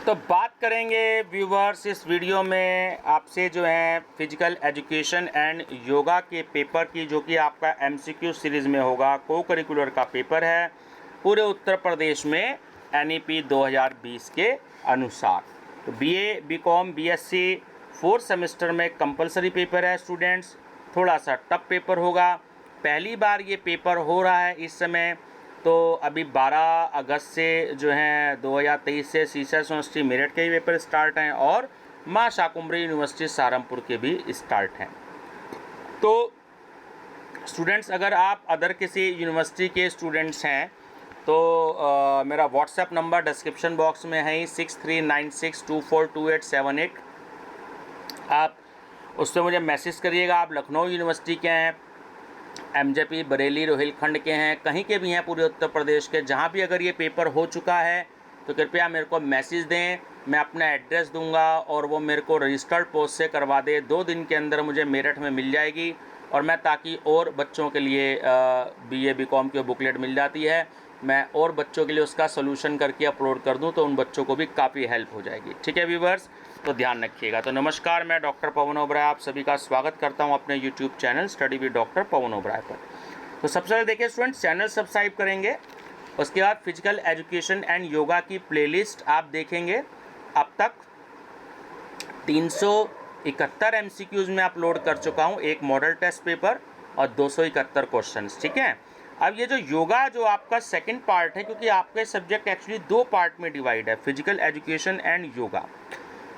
तो बात करेंगे व्यूवर्स इस वीडियो में आपसे जो है फिजिकल एजुकेशन एंड योगा के पेपर की, जो कि आपका एमसीक्यू सीरीज़ में होगा, को करिकुलर का पेपर है पूरे उत्तर प्रदेश में एनईपी 2020 के अनुसार। तो बीए, बीकॉम, बीएससी 4 सेमेस्टर में कंपलसरी पेपर है स्टूडेंट्स। थोड़ा सा टफ पेपर होगा, पहली बार ये पेपर हो रहा है इस समय। तो अभी 12 अगस्त से जो है 2023 से सीसस यूनिवर्सिटी मेरठ के भी पेपर स्टार्ट हैं और माँ शाकुंभरी यूनिवर्सिटी सहारनपुर के भी स्टार्ट हैं। तो स्टूडेंट्स, अगर आप अदर किसी यूनिवर्सिटी के स्टूडेंट्स हैं तो मेरा व्हाट्सएप नंबर डिस्क्रिप्शन बॉक्स में है ही 6396242878। आप उस पर मुझे मैसेज करिएगा। आप लखनऊ यूनिवर्सिटी के हैं, एमजेपी, बरेली, रोहिलखंड के हैं, कहीं के भी हैं पूरे उत्तर प्रदेश के, जहाँ भी अगर ये पेपर हो चुका है तो कृपया मेरे को मैसेज दें। मैं अपना एड्रेस दूंगा और वो मेरे को रजिस्टर्ड पोस्ट से करवा दे। 2 दिन के अंदर मुझे मेरठ में मिल जाएगी और मैं, ताकि और बच्चों के लिए बीए बीकॉम की बुकलेट मिल जाती है, मैं और बच्चों के लिए उसका सोल्यूशन करके अपलोड कर दूं तो उन बच्चों को भी काफ़ी हेल्प हो जाएगी। ठीक है व्यूवर्स, तो ध्यान रखिएगा। तो नमस्कार, मैं डॉक्टर पवन ओबराय आप सभी का स्वागत करता हूं अपने YouTube channel study with doctor Pawan Oberoi पर। तो सबसे पहले देखिए स्टूडेंट्स, चैनल सब्सक्राइब करेंगे, उसके बाद फिजिकल एजुकेशन एंड योगा की प्लेलिस्ट आप देखेंगे। अब तक 371 एमसीक्यूज़ में अपलोड कर चुका हूँ, एक मॉडल टेस्ट पेपर और 271 क्वेश्चंस। ठीक है, अब ये जो योगा जो आपका सेकंड पार्ट है, क्योंकि आपके सब्जेक्ट एक्चुअली 2 पार्ट में डिवाइड है, फिजिकल एजुकेशन एंड योगा।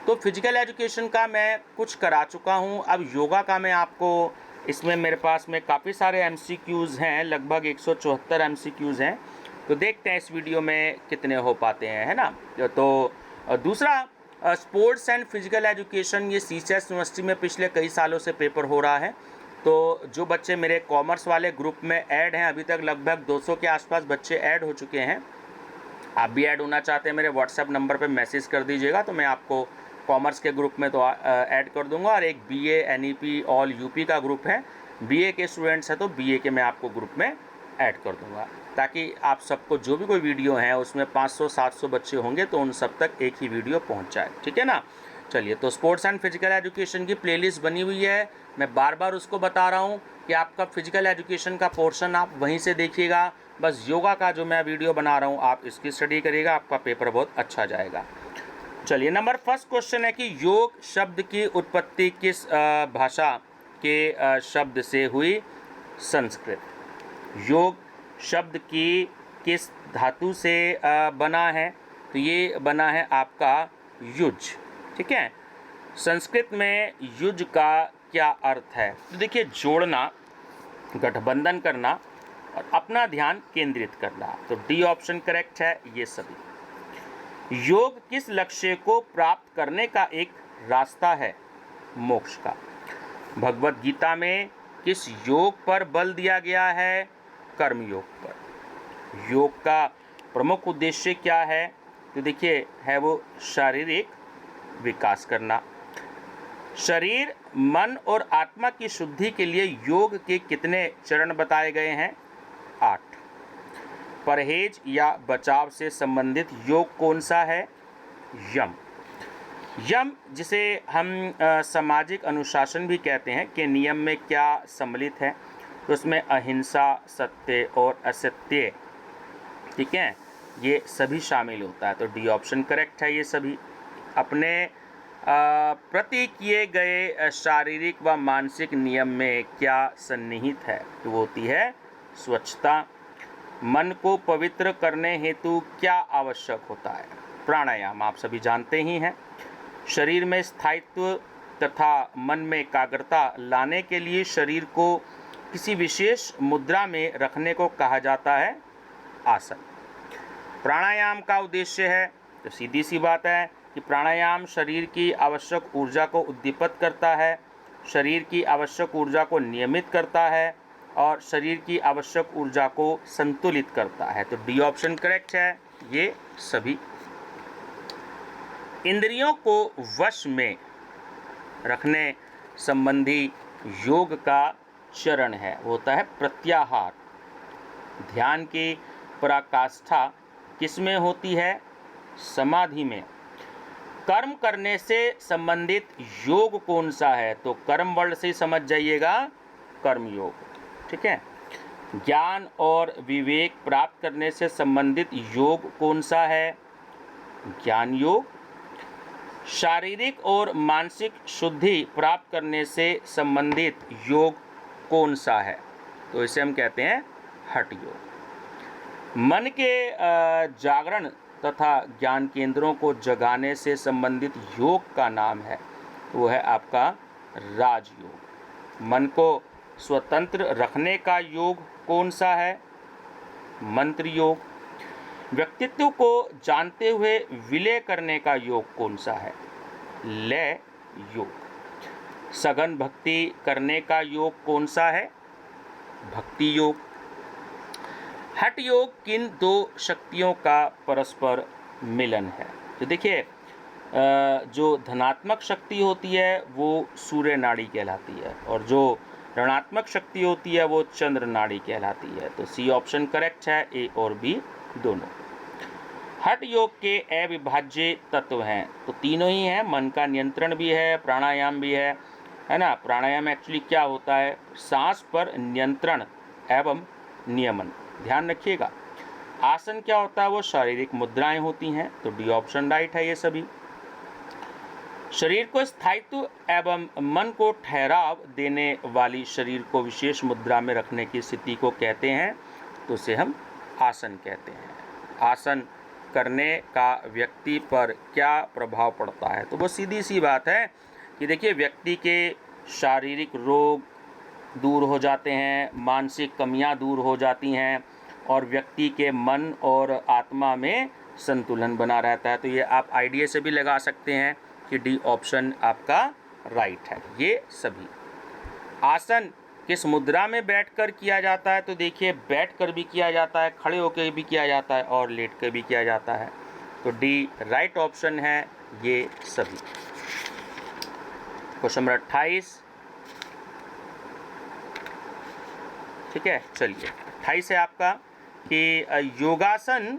तो फिजिकल एजुकेशन का मैं कुछ करा चुका हूँ, अब योगा का मैं आपको, इसमें मेरे पास में काफ़ी सारे एमसीक्यूज़ हैं, लगभग 174 एमसीक्यूज़ हैं। तो देखते हैं इस वीडियो में कितने हो पाते हैं, है ना। तो दूसरा, स्पोर्ट्स एंड फिजिकल एजुकेशन, ये सीसीएस यूनिवर्सिटी में पिछले कई सालों से पेपर हो रहा है। तो जो बच्चे मेरे कॉमर्स वाले ग्रुप में ऐड हैं, अभी तक लगभग 200 के आसपास बच्चे ऐड हो चुके हैं। आप भी ऐड होना चाहते हैं, मेरे व्हाट्सएप नंबर पे मैसेज कर दीजिएगा, तो मैं आपको कॉमर्स के ग्रुप में तो ऐड कर दूंगा। और एक बीए एनईपी ऑल यूपी का ग्रुप है, बीए के स्टूडेंट्स हैं तो बीए के मैं आपको ग्रुप में ऐड कर दूंगा, ताकि आप सबको जो भी कोई वीडियो है उसमें 500-700 बच्चे होंगे तो उन सब तक एक ही वीडियो पहुंच जाए। ठीक है ना। चलिए, तो स्पोर्ट्स एंड फिजिकल एजुकेशन की प्लेलिस्ट बनी हुई है, मैं बार बार उसको बता रहा हूँ कि आपका फिजिकल एजुकेशन का पोर्शन आप वहीं से देखिएगा। बस योगा का जो मैं वीडियो बना रहा हूँ आप इसकी स्टडी करिएगा, आपका पेपर बहुत अच्छा जाएगा। चलिए, नंबर फर्स्ट क्वेश्चन है कि योग शब्द की उत्पत्ति किस भाषा के शब्द से हुई? संस्कृत। योग शब्द की किस धातु से बना है? तो ये बना है आपका युज। ठीक है, संस्कृत में युज का क्या अर्थ है? तो देखिए, जोड़ना, गठबंधन करना और अपना ध्यान केंद्रित करना। तो डी ऑप्शन करेक्ट है ये सभी। योग किस लक्ष्य को प्राप्त करने का एक रास्ता है? मोक्ष का। भगवत गीता में किस योग पर बल दिया गया है? कर्म योग पर। योग का प्रमुख उद्देश्य क्या है? तो देखिए, है वो शारीरिक विकास करना। शरीर, मन और आत्मा की शुद्धि के लिए योग के कितने चरण बताए गए हैं? 8। परहेज या बचाव से संबंधित योग कौन सा है? यम। यम, जिसे हम सामाजिक अनुशासन भी कहते हैं, के नियम में क्या सम्मिलित है? तो उसमें अहिंसा, सत्य और असत्य, ठीक है, ये सभी शामिल होता है। तो डी ऑप्शन करेक्ट है ये सभी। अपने प्रति किए गए शारीरिक व मानसिक नियम में क्या सन्निहित है? तो वो होती है स्वच्छता। मन को पवित्र करने हेतु क्या आवश्यक होता है? प्राणायाम, आप सभी जानते ही हैं। शरीर में स्थायित्व तथा मन में एकाग्रता लाने के लिए शरीर को किसी विशेष मुद्रा में रखने को कहा जाता है आसन। प्राणायाम का उद्देश्य है, तो सीधी सी बात है कि प्राणायाम शरीर की आवश्यक ऊर्जा को उद्दीपित करता है, शरीर की आवश्यक ऊर्जा को नियमित करता है और शरीर की आवश्यक ऊर्जा को संतुलित करता है। तो डी ऑप्शन करेक्ट है ये सभी। इंद्रियों को वश में रखने संबंधी योग का चरण है, वो होता है प्रत्याहार। ध्यान की पराकाष्ठा किसमें होती है? समाधि में। कर्म करने से संबंधित योग कौन सा है? तो कर्म वर्ड से ही समझ जाइएगा, कर्म योग। ठीक है। ज्ञान और विवेक प्राप्त करने से संबंधित योग कौन सा है? ज्ञान योग। शारीरिक और मानसिक शुद्धि प्राप्त करने से संबंधित योग कौन सा है? तो इसे हम कहते हैं हठ योग। मन के जागरण तथा ज्ञान केंद्रों को जगाने से संबंधित योग का नाम है, वो है आपका राजयोग। मन को स्वतंत्र रखने का योग कौन सा है? मंत्र योग। व्यक्तित्व को जानते हुए विलय करने का योग कौन सा है? लय योग। सघन भक्ति करने का योग कौन सा है? भक्ति योग। हठ योग किन दो शक्तियों का परस्पर मिलन है? तो देखिए, जो धनात्मक शक्ति होती है वो सूर्य नाड़ी कहलाती है, और जो ऋणात्मक शक्ति होती है वो चंद्र नाड़ी कहलाती है। तो सी ऑप्शन करेक्ट है, ए और बी दोनों। हठ योग के अविभाज्य तत्व हैं, तो तीनों ही हैं। मन का नियंत्रण भी है, प्राणायाम भी है ना। प्राणायाम एक्चुअली क्या होता है? सांस पर नियंत्रण एवं नियमन, ध्यान रखिएगा। आसन क्या होता है? वो शारीरिक मुद्राएं होती हैं, तो डी ऑप्शन राइट है ये सभी। शरीर को स्थायित्व एवं मन को ठहराव देने वाली शरीर को विशेष मुद्रा में रखने की स्थिति को कहते हैं, तो उसे हम आसन कहते हैं। आसन करने का व्यक्ति पर क्या प्रभाव पड़ता है? तो वो सीधी सी बात है कि देखिए, व्यक्ति के शारीरिक रोग दूर हो जाते हैं, मानसिक कमियां दूर हो जाती हैं, और व्यक्ति के मन और आत्मा में संतुलन बना रहता है। तो ये आप आइडिया से भी लगा सकते हैं कि डी ऑप्शन आपका राइट है। ये सभी आसन किस मुद्रा में बैठकर किया जाता है? तो देखिए, बैठकर भी किया जाता है, खड़े होकर भी किया जाता है, और लेट कर भी किया जाता है। तो डी राइट ऑप्शन है ये सभी। Question number 28। ठीक है, चलिए 28 है आपका कि योगासन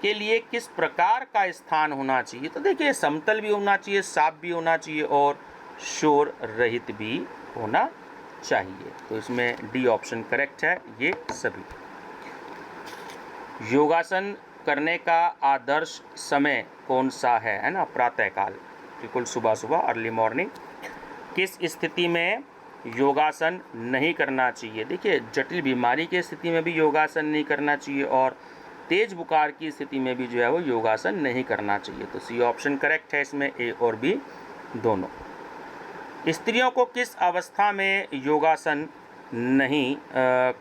के लिए किस प्रकार का स्थान होना चाहिए? तो देखिए, समतल भी होना चाहिए, साफ भी होना चाहिए, और शोर रहित भी होना चाहिए। तो इसमें डी ऑप्शन करेक्ट है ये सभी। योगासन करने का आदर्श समय कौन सा है ना? प्रातःकाल, बिल्कुल सुबह सुबह, अर्ली मॉर्निंग। किस स्थिति में योगासन नहीं करना चाहिए? देखिए, जटिल बीमारी की स्थिति में भी योगासन नहीं करना चाहिए, और तेज बुखार की स्थिति में भी जो है वो योगासन नहीं करना चाहिए। तो सी ऑप्शन करेक्ट है इसमें, ए और बी दोनों। स्त्रियों को किस अवस्था में योगासन नहीं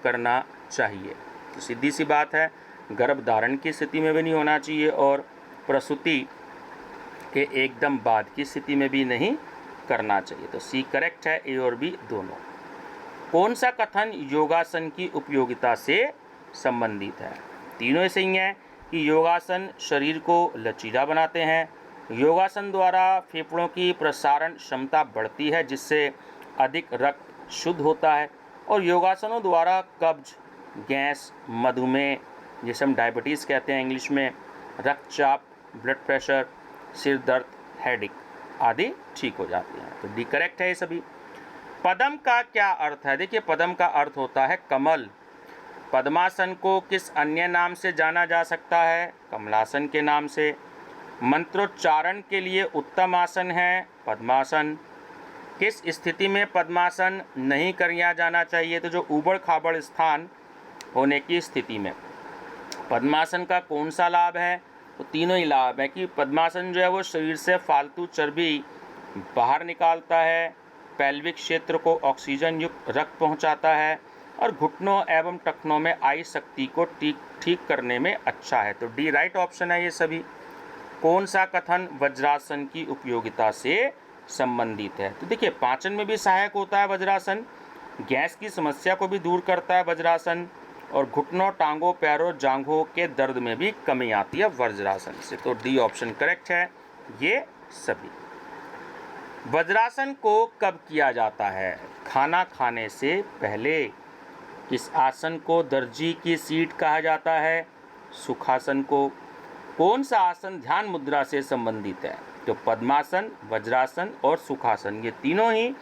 करना चाहिए? तो सीधी सी बात है, गर्भधारण की स्थिति में भी नहीं होना चाहिए, और प्रसूति के एकदम बाद की स्थिति में भी नहीं करना चाहिए। तो सी करेक्ट है, ए और बी दोनों। कौन सा कथन योगासन की उपयोगिता से संबंधित है? तीनों ऐसे ही हैं कि योगासन शरीर को लचीला बनाते हैं, योगासन द्वारा फेफड़ों की प्रसारण क्षमता बढ़ती है जिससे अधिक रक्त शुद्ध होता है, और योगासनों द्वारा कब्ज, गैस, मधुमेह, जिसे हम डायबिटीज़ कहते हैं इंग्लिश में, रक्तचाप, ब्लड प्रेशर, सिर दर्द, हेडेक आदि ठीक हो जाती हैं। तो डी करेक्ट है ये सभी। पद्म का क्या अर्थ है? देखिए, पद्म का अर्थ होता है कमल। पद्मासन को किस अन्य नाम से जाना जा सकता है? कमलासन के नाम से। मंत्रोच्चारण के लिए उत्तम आसन है पद्मासन। किस स्थिति में पद्मासन नहीं किया जाना चाहिए? तो जो ऊबड़ खाबड़ स्थान होने की स्थिति में। पद्मासन का कौन सा लाभ है? तो तीनों ही लाभ है कि पद्मासन जो है वो शरीर से फालतू चर्बी बाहर निकालता है, पैल्विक क्षेत्र को ऑक्सीजन युक्त रक्त पहुंचाता है, और घुटनों एवं टखनों में आई शक्ति को ठीक करने में अच्छा है। तो डी राइट ऑप्शन है ये सभी। कौन सा कथन वज्रासन की उपयोगिता से संबंधित है? तो देखिए, पाचन में भी सहायक होता है वज्रासन, गैस की समस्या को भी दूर करता है वज्रासन, और घुटनों, टांगों, पैरों, जांघों के दर्द में भी कमी आती है वज्रासन से। तो डी ऑप्शन करेक्ट है ये सभी। वज्रासन को कब किया जाता है? खाना खाने से पहले। किस आसन को दर्जी की सीट कहा जाता है? सुखासन को। कौन सा आसन ध्यान मुद्रा से संबंधित है? तो पद्मासन, वज्रासन और सुखासन, ये तीनों ही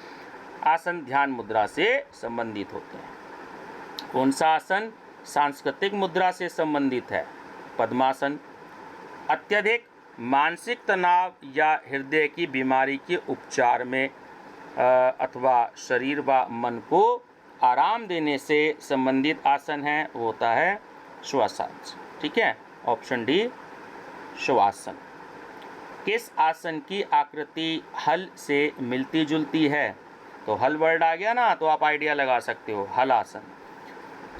आसन ध्यान मुद्रा से संबंधित होते हैं। कौन सा आसन सांस्कृतिक मुद्रा से संबंधित है? पद्मासन। अत्यधिक मानसिक तनाव या हृदय की बीमारी के उपचार में अथवा शरीर व मन को आराम देने से संबंधित आसन है, वो होता है श्वासासन। ठीक है, ऑप्शन डी श्वासन। किस आसन की आकृति हल से मिलती जुलती है? तो हल वर्ड आ गया ना, तो आप आइडिया लगा सकते हो, हल आसन।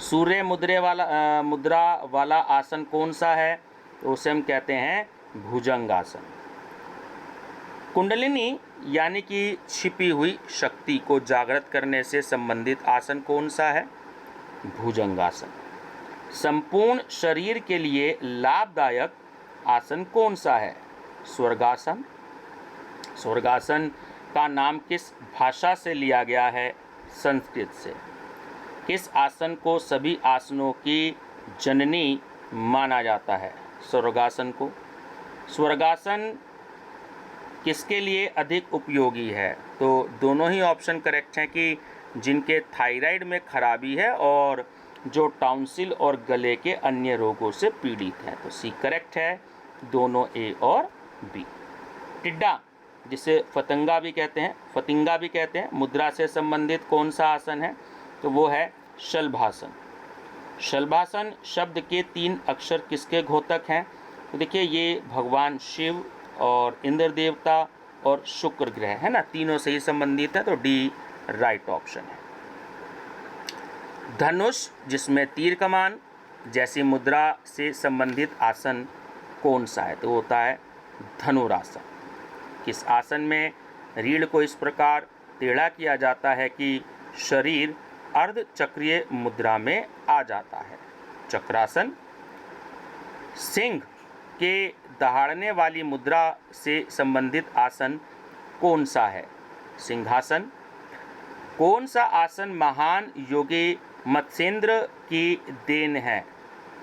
सूर्य मुद्रा वाला आसन कौन सा है? तो उसे हम कहते हैं भुजंगासन। कुंडलिनी यानी कि छिपी हुई शक्ति को जागृत करने से संबंधित आसन कौन सा है? भुजंगासन। संपूर्ण शरीर के लिए लाभदायक आसन कौन सा है? स्वर्गासन। स्वर्गासन का नाम किस भाषा से लिया गया है? संस्कृत से। किस आसन को सभी आसनों की जननी माना जाता है? स्वर्गासन को। स्वर्गासन किसके लिए अधिक उपयोगी है? तो दोनों ही ऑप्शन करेक्ट हैं कि जिनके थायराइड में खराबी है और जो टाउंसिल और गले के अन्य रोगों से पीड़ित हैं। तो सी करेक्ट है, दोनों ए और बी। टिड्डा जिसे फतिंगा भी कहते हैं, मुद्रा से संबंधित कौन सा आसन है? तो वो है शलभासन। शलभासन शब्द के 3 अक्षर किसके घोतक हैं? तो देखिए ये भगवान शिव और इंद्र देवता और शुक्र ग्रह है ना, तीनों से ही संबंधित है, तो डी राइट ऑप्शन है। धनुष जिसमें तीर कमान जैसी मुद्रा से संबंधित आसन कौन सा है? तो होता है धनुरासन। किस आसन में रीढ़ को इस प्रकार टेढ़ा किया जाता है कि शरीर अर्ध चक्रीय मुद्रा में आ जाता है? चक्रासन। सिंह के दहाड़ने वाली मुद्रा से संबंधित आसन कौन सा है? सिंहासन। कौन सा आसन महान योगी मत्स्येंद्र की देन है?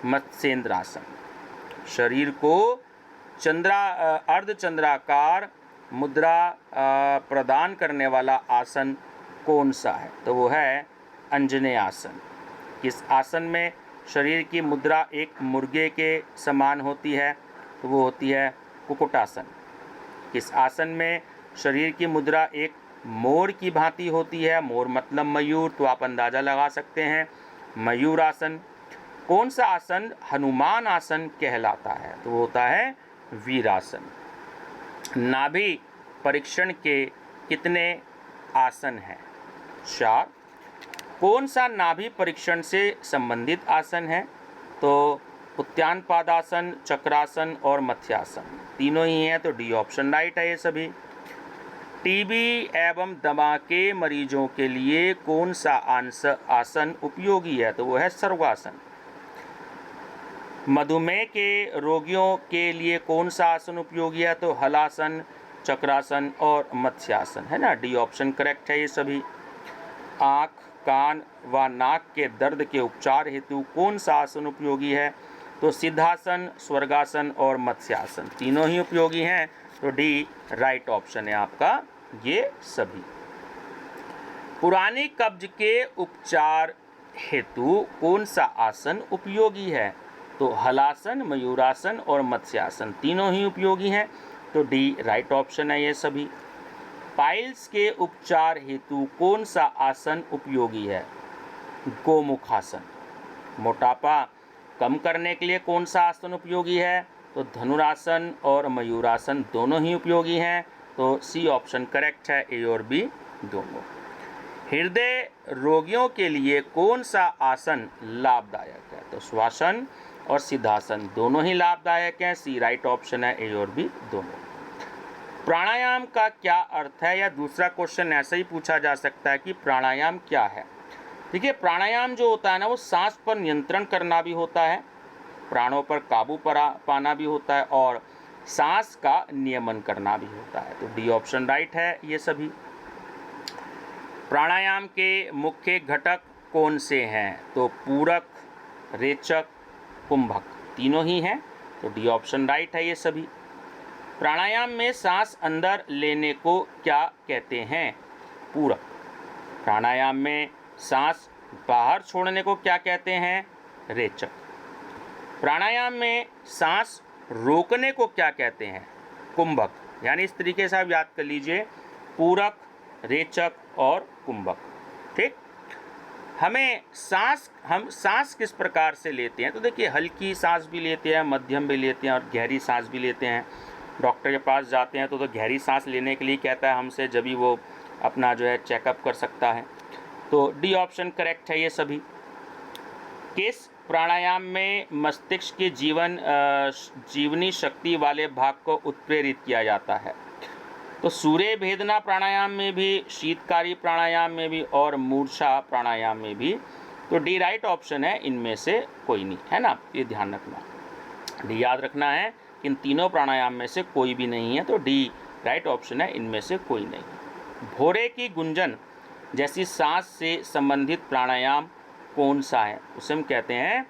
मत्स्येंद्रासन। शरीर को अर्धचंद्राकार मुद्रा प्रदान करने वाला आसन कौन सा है? तो वो है अंजनेय आसन। किस आसन में शरीर की मुद्रा एक मुर्गे के समान होती है? तो वो होती है कुक्कुटासन। किस आसन में शरीर की मुद्रा एक मोर की भांति होती है? मोर मतलब मयूर, तो आप अंदाज़ा लगा सकते हैं, मयूरासन। कौन सा आसन हनुमान आसन कहलाता है? तो वो होता है वीरासन। नाभि परीक्षण के कितने आसन हैं? 4। कौन सा नाभि परीक्षण से संबंधित आसन है? तो उत्तान पादासन, चक्रासन और मत्स्यासन, तीनों ही हैं, तो डी ऑप्शन राइट है ये सभी। टीबी एवं दमा के मरीजों के लिए कौन सा आसन उपयोगी है? तो वो है सर्वासन। मधुमेह के रोगियों के लिए कौन सा आसन उपयोगी है? तो हलासन, चक्रासन और मत्स्यासन, है ना, डी ऑप्शन करेक्ट है ये सभी। आँख, कान व नाक के दर्द के उपचार हेतु कौन सा आसन उपयोगी है? तो सिद्धासन, स्वर्गासन और मत्स्यासन, तीनों ही उपयोगी हैं, तो डी राइट ऑप्शन है आपका ये सभी। पुरानी कब्ज के उपचार हेतु कौन सा आसन उपयोगी है? तो हलासन, मयूरासन और मत्स्यासन, तीनों ही उपयोगी हैं, तो डी राइट ऑप्शन है ये सभी। पाइल्स के उपचार हेतु कौन सा आसन उपयोगी है? गोमुखासन। मोटापा कम करने के लिए कौन सा आसन उपयोगी है? तो धनुरासन और मयूरासन दोनों ही उपयोगी हैं, तो सी ऑप्शन करेक्ट है, ए और बी दोनों। हृदय रोगियों के लिए कौन सा आसन लाभदायक है? तो श्वासन और सिद्धासन दोनों ही लाभदायक हैं, सी राइट ऑप्शन है, ए और बी दोनों। प्राणायाम का क्या अर्थ है? या दूसरा क्वेश्चन ऐसे ही पूछा जा सकता है कि प्राणायाम क्या है? देखिए, प्राणायाम जो होता है ना, वो सांस पर नियंत्रण करना भी होता है, प्राणों पर काबू पाना भी होता है और सांस का नियमन करना भी होता है, तो डी ऑप्शन राइट है ये सभी। प्राणायाम के मुख्य घटक कौन से हैं? तो पूरक, रेचक, कुंभक, तीनों ही हैं, तो डी ऑप्शन राइट है ये सभी। प्राणायाम में सांस अंदर लेने को क्या कहते हैं? पूरक। प्राणायाम में सांस बाहर छोड़ने को क्या कहते हैं? रेचक। प्राणायाम में सांस रोकने को क्या कहते हैं? कुंभक। यानी इस तरीके से आप याद कर लीजिए, पूरक, रेचक और कुंभक। ठीक। हम सांस किस प्रकार से लेते हैं? तो देखिए, हल्की सांस भी लेते हैं, मध्यम भी लेते हैं और गहरी सांस भी लेते हैं। डॉक्टर के पास जाते हैं तो गहरी सांस लेने के लिए कहता है हमसे, जब भी वो अपना जो है चेकअप कर सकता है। तो डी ऑप्शन करेक्ट है ये सभी। किस प्राणायाम में मस्तिष्क के जीवनी शक्ति वाले भाग को उत्प्रेरित किया जाता है? तो सूर्य भेदना प्राणायाम में भी, शीतकारी प्राणायाम में भी और मूर्छा प्राणायाम में भी। तो डी राइट ऑप्शन है, इनमें से कोई नहीं, है ना, ये ध्यान रखना। डी याद रखना है, इन तीनों प्राणायाम में से कोई भी नहीं है, तो डी राइट ऑप्शन है, इनमें से कोई नहीं। भोरे की गुंजन जैसी सांस से संबंधित प्राणायाम कौन सा है? उसे हम कहते हैं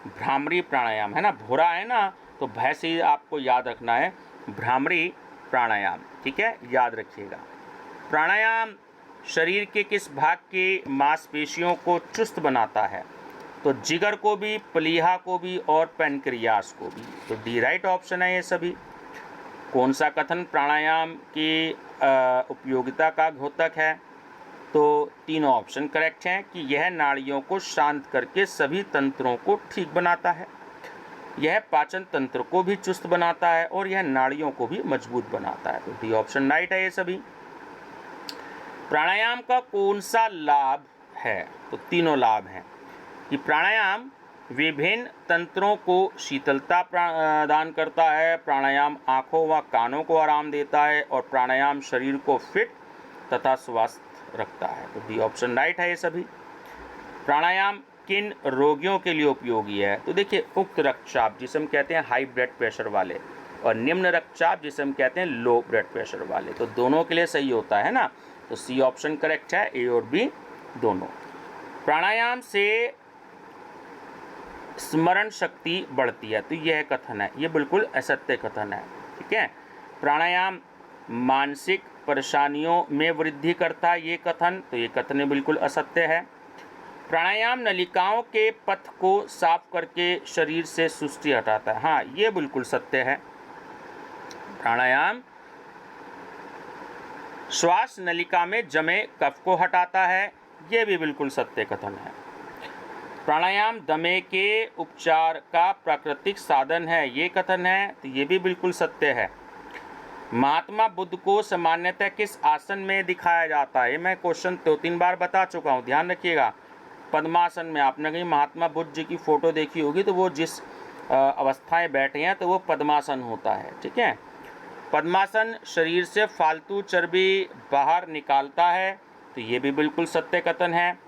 भ्रामरी प्राणायाम, है ना। भोरा है ना, तो भय से ही आपको याद रखना है भ्रामरी प्राणायाम। ठीक है, याद रखिएगा। प्राणायाम शरीर के किस भाग के मांसपेशियों को चुस्त बनाता है? तो जिगर को भी, प्लीहा को भी और पैनक्रियास को भी। तो डी राइट ऑप्शन है ये सभी। कौन सा कथन प्राणायाम की उपयोगिता का द्योतक है? तो तीनों ऑप्शन करेक्ट हैं कि यह नाड़ियों को शांत करके सभी तंत्रों को ठीक बनाता है, यह पाचन तंत्र को भी चुस्त बनाता है और यह नाड़ियों को भी मजबूत बनाता है। तो डी ऑप्शन राइट है ये सभी। प्राणायाम का कौन सा लाभ है? तो तीनों लाभ हैं कि प्राणायाम विभिन्न तंत्रों को शीतलता प्रदान करता है, प्राणायाम आँखों व कानों को आराम देता है और प्राणायाम शरीर को फिट तथा स्वस्थ रखता है। तो डी ऑप्शन राइट है ये सभी। प्राणायाम किन रोगियों के लिए उपयोगी है? तो देखिए, उक्त रक्तचाप जिसे हम कहते हैं हाई ब्लड प्रेशर वाले, और निम्न रक्तचाप जिसे हम कहते हैं लो ब्लड प्रेशर वाले, तो दोनों के लिए सही होता है ना। तो सी ऑप्शन करेक्ट है, ए और बी दोनों। प्राणायाम से स्मरण शक्ति बढ़ती है, तो यह कथन है, ये बिल्कुल असत्य कथन है। ठीक है। प्राणायाम मानसिक परेशानियों में वृद्धि करता है, ये कथन, तो ये कथन बिल्कुल असत्य है। प्राणायाम नलिकाओं के पथ को साफ करके शरीर से सुस्ती हटाता है, हाँ ये बिल्कुल सत्य है। प्राणायाम श्वास नलिका में जमे कफ को हटाता है, ये भी बिल्कुल सत्य कथन है। प्राणायाम दमे के उपचार का प्राकृतिक साधन है, ये कथन है, तो ये भी बिल्कुल सत्य है। महात्मा बुद्ध को सामान्यतः किस आसन में दिखाया जाता है? मैं क्वेश्चन 2-3 बार बता चुका हूँ, ध्यान रखिएगा। पद्मासन में, आपने कहीं महात्मा बुद्ध जी की फोटो देखी होगी, तो वो जिस अवस्थाएं बैठे हैं तो वो पद्मासन होता है। ठीक है। पद्मासन शरीर से फालतू चर्बी बाहर निकालता है, तो ये भी बिल्कुल सत्य कथन है।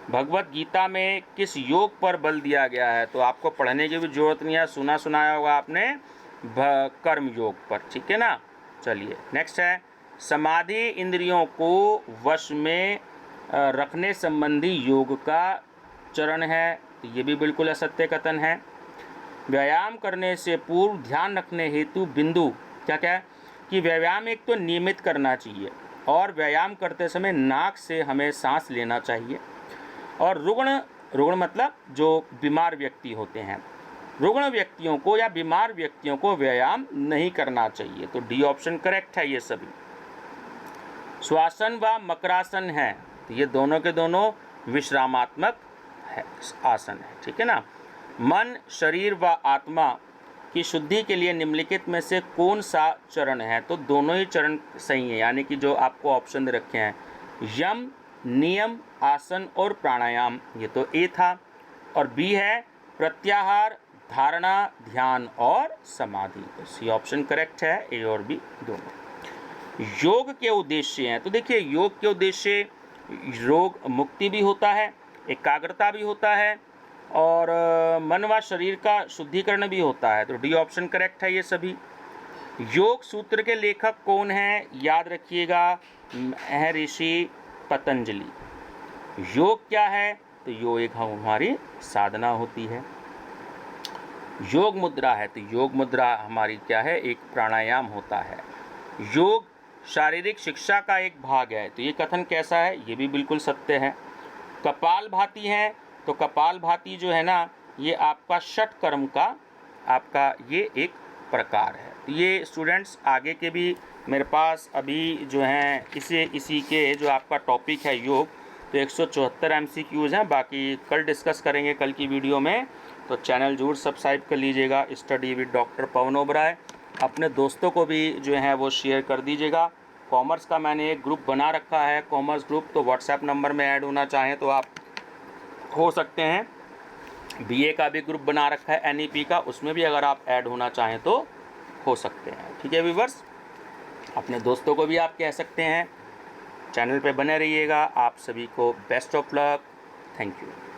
भगवत गीता में किस योग पर बल दिया गया है? तो आपको पढ़ने की भी जरूरत नहीं है, सुनाया होगा आपने, कर्म योग पर। ठीक है ना। चलिए नेक्स्ट है, समाधि इंद्रियों को वश में रखने संबंधी योग का चरण है, तो ये भी बिल्कुल असत्य कथन है। व्यायाम करने से पूर्व ध्यान रखने हेतु बिंदु क्या क्या है कि व्यायाम एक तो नियमित करना चाहिए, और व्यायाम करते समय नाक से हमें सांस लेना चाहिए, और रुग्ण मतलब जो बीमार व्यक्ति होते हैं, रुग्ण व्यक्तियों को या बीमार व्यक्तियों को व्यायाम नहीं करना चाहिए। तो डी ऑप्शन करेक्ट है ये सभी। श्वासन व मकरासन है, तो ये दोनों के दोनों विश्रामात्मक है आसन है। ठीक है ना। मन, शरीर व आत्मा की शुद्धि के लिए निम्नलिखित में से कौन सा चरण है? तो दोनों ही चरण सही है, यानी कि जो आपको ऑप्शन दे रखे हैं, यम, नियम, आसन और प्राणायाम, ये तो ए था, और बी है प्रत्याहार, धारणा, ध्यान और समाधि। तो सी ऑप्शन करेक्ट है, ए और बी दोनों। योग के उद्देश्य हैं, तो देखिए योग के उद्देश्य रोग मुक्ति भी होता है, एकाग्रता भी होता है, और मन व शरीर का शुद्धिकरण भी होता है। तो डी ऑप्शन करेक्ट है ये सभी। योग सूत्र के लेखक कौन हैं? याद रखिएगा, महर्षि पतंजलि। योग क्या है? तो योग एक हमारी साधना होती है। योग मुद्रा है, तो योग मुद्रा हमारी क्या है, एक प्राणायाम होता है। योग शारीरिक शिक्षा का एक भाग है, तो ये कथन कैसा है, ये भी बिल्कुल सत्य है। कपालभाति है, तो कपालभाति जो है ना, ये आपका षटकर्म का आपका ये एक प्रकार है। तो ये स्टूडेंट्स आगे के भी मेरे पास अभी जो हैं इसी के जो आपका टॉपिक है योग, तो 174 MCQs हैं, बाकी कल डिस्कस करेंगे कल की वीडियो में। तो चैनल जरूर सब्सक्राइब कर लीजिएगा, study with doctor Pawan Oberoi. अपने दोस्तों को भी जो है वो शेयर कर दीजिएगा। कॉमर्स का मैंने एक ग्रुप बना रखा है, कॉमर्स ग्रुप, तो व्हाट्सएप नंबर में ऐड होना चाहें तो आप हो सकते हैं। BA का भी ग्रुप बना रखा है NEP का, उसमें भी अगर आप ऐड होना चाहें तो हो सकते हैं। ठीक है व्यूअर्स, अपने दोस्तों को भी आप कह सकते हैं। चैनल पे बने रहिएगा। आप सभी को best of luck. Thank you.